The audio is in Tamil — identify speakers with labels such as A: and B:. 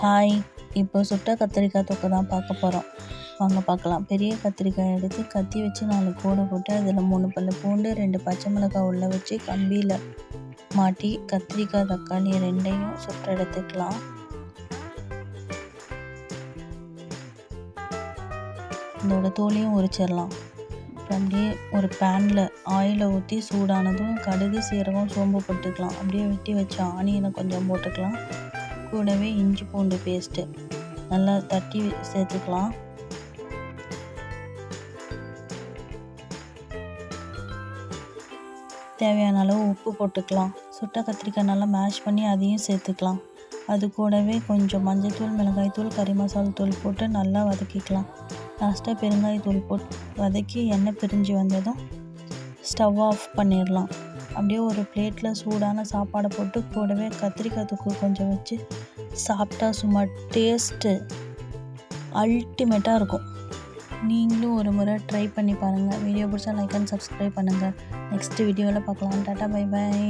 A: ஹாய்! இப்போ சுட்ட கத்திரிக்காய் தொக்கு தான் பார்க்க போகிறோம். வாங்க பார்க்கலாம். பெரிய கத்திரிக்காய் எடுத்து கத்தி வச்சு 4 கோடு போட்டு அதில் 3 பல்லு பூண்டு, 2 பச்சை மிளகாய் உள்ள வச்சு கம்பியில் மாட்டி கத்திரிக்காய், தக்காளி 2யும் சுட்டு எடுத்துக்கலாம். இதோட தோலையும் உரிச்சிடலாம். அப்படியே ஒரு பேனில் ஆயிலை ஊற்றி சூடானதும் கடுகு, சீரகம், சோம்பு போட்டுக்கலாம். அப்படியே வெட்டி வச்ச ஆனியனை கொஞ்சம் போட்டுக்கலாம். கூடவே இஞ்சி பூண்டு பேஸ்ட்டு நல்லா தட்டி சேர்த்துக்கலாம். தேவையான அளவு உப்பு போட்டுக்கலாம். சுட்ட கத்திரிக்காய் நல்லா மேஷ் பண்ணி அதையும் சேர்த்துக்கலாம். அது கூடவே கொஞ்சம் மஞ்சள்தூள், மிளகாய்த்தூள், கறி மசாலா தூள் போட்டு நல்லா வதக்கிக்கலாம். லாஸ்ட்டாக பெருங்காயத்தூள் போட்டு வதக்கி எண்ணெய் பிரிஞ்சு வந்ததும் ஸ்டவ் ஆஃப் பண்ணிடலாம். அப்படியே ஒரு பிளேட்டில் சூடான சாப்பாடை போட்டு கூடவே கத்திரிக்காய் தொக்கு கொஞ்சம் வச்சு சாப்பிட்டா சும்மா டேஸ்ட்டு அல்டிமேட்டாக இருக்கும். நீங்களும் ஒரு முறை ட்ரை பண்ணி பாருங்கள். வீடியோ பிடிச்சா லைக் அண்ட் சப்ஸ்கிரைப் பண்ணுங்கள். நெக்ஸ்ட் வீடியோவில் பார்க்கலாம். Tata, bye bye.